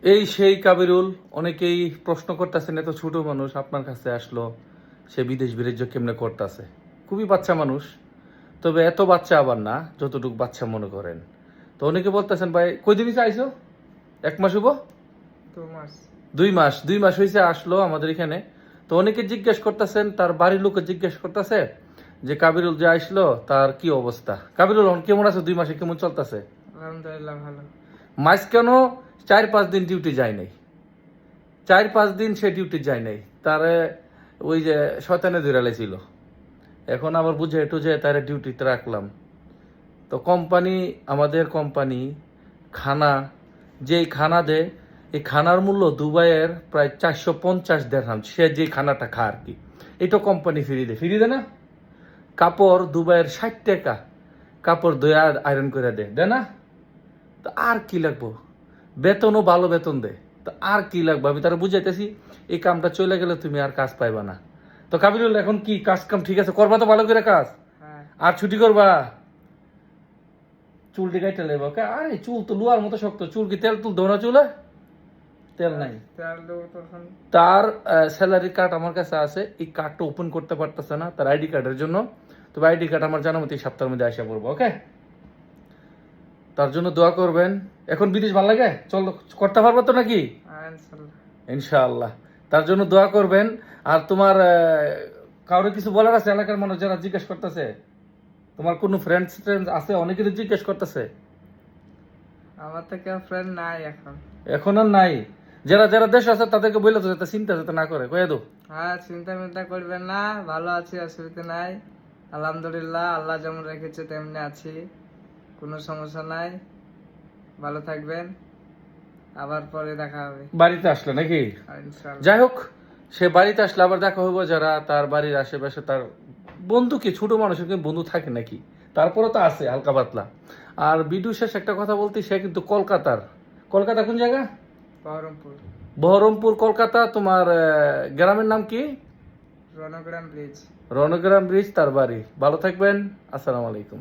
এই সেই কাবিরুল, অনেকেই প্রশ্ন করতেছেন, এত ছোট মানুষ আপনার কাছে আসলো, সে বিদেশ বিদেশ কেমনে করতেছে। খুবই বাচ্চা মানুষ, তবে এত বাচ্চা আবার না, যতটুকু বাচ্চা মনে করেন। তো অনেকে বলতেছেন, ভাই কয়দিন হয়েছে আইসো? 1 মাস হবো? 2 মাস। 2 মাস? 2 মাস হয়েছে আসলো আমাদের এখানে। তো অনেকে জিজ্ঞেস করতেছেন, তার বাড়ির লোকে জিজ্ঞেস করতেছে যে কাবিরুল যে আসলো তার কি অবস্থা। কাবিরুল এখন কেমন আছে? 2 মাসে কেমন চলতেছে? আলহামদুলিল্লাহ ভালো। মাস কেন 4-5 দিন ডিউটি যায় নাই, 4-5 দিন সে ডিউটি যায় নাই, তারে ওই যে শয়তানে ধরে লাইছিল। এখন আবার বুঝে টুঝে তারে ডিউটিতে রাখলাম। তো কোম্পানি, আমাদের কোম্পানি খানা, যেই খানা দেয়, এই খানার মূল্য দুবাইয়ের প্রায় 450 দেড়হাম। সে যে খানাটা খায় আর কি, এটা কোম্পানি ফ্রি দেয় না। কাপড় দুবাইয়ের 60 টাকা, কাপড় ধোয়া আয়রন করে দেয় না। তো আর কি লাগবো, বেতনও ভালো বেতন দেয়, তো আর কি লাগবে। আমি তারা বুঝাইতেছি এই কামটা চলে গেলে তুমি আর কাজ পাইবা না। তো কাবিরুল এখন কি কাজ কাম ঠিক আছে? করবা তো ভালো করে কাজ? হ্যাঁ। আর ছুটি করবা? চুল টিকাইতে লাগবে। আরে চুল তো লোয়ার মতো শক্ত, চুল কি তেল তুল ধোনা চুলে? তেল নাই। তেল দেবো তখন। তার স্যালারি কার্ড আমার কাছে আছে, এই কার্ডটা ওপেন করতে পারতেছে না তার আইডি কার্ডের জন্য। তবে আইডি কার্ড আমার জানা মতো এই সপ্তাহের মধ্যে আসা পড়বো। ওকে, তার জন্য দোয়া করবেন। এখন বিদেশ ভালো লাগে? চল, করতে পারবো তো নাকি? হ্যাঁ, ইনশাল্লাহ। ইনশাআল্লাহ। তার জন্য দোয়া করবেন। আর তোমার কাউরে কিছু বলার আছে? এলাকার মানুষ যারা জিজ্ঞেস করতেছে, তোমার কোনো ফ্রেন্ডস আছে? অনেকের জিজ্ঞেস করতেছে। আমার তো কেউ ফ্রেন্ড নাই এখন। এখন আর নাই? যারা যারা দেশ আছে তাদেরকে বললে তো যাতে চিন্তা যাতে না করে, কয়ে দো। হ্যাঁ, চিন্তা মিন্তা করবেন না, ভালো আছি, অসুবিধা নাই। আলহামদুলিল্লাহ, আল্লাহ যেমন রেখেছে তেমনি আছি, কোনো সমস্যা নাই। ভালো থাকবেন, আবার পরে দেখা হবে। বাড়িতে আসলে নাকি? ইনশাল্লাহ। যাই হোক, সে বাড়িতে আসলে আবার দেখা হইব। যারা তার বাড়ির আশেপাশে তার বন্ধু, কি ছোট মানুষের কিন্তু বন্ধু থাকে নাকি, তারপরে তো আছে হালকা পাতলা। আর বিদু শেষ একটা কথা বলতে, সে কিন্তু কলকাতার। কলকাতা কোন জায়গা? বহরমপুর। বহরমপুর কলকাতা। তোমার গ্রামের নাম কি? রণগ্রাম ব্রিজ। রণগ্রাম ব্রিজ তার বাড়ি। ভালো থাকবেন, আসসালামু আলাইকুম।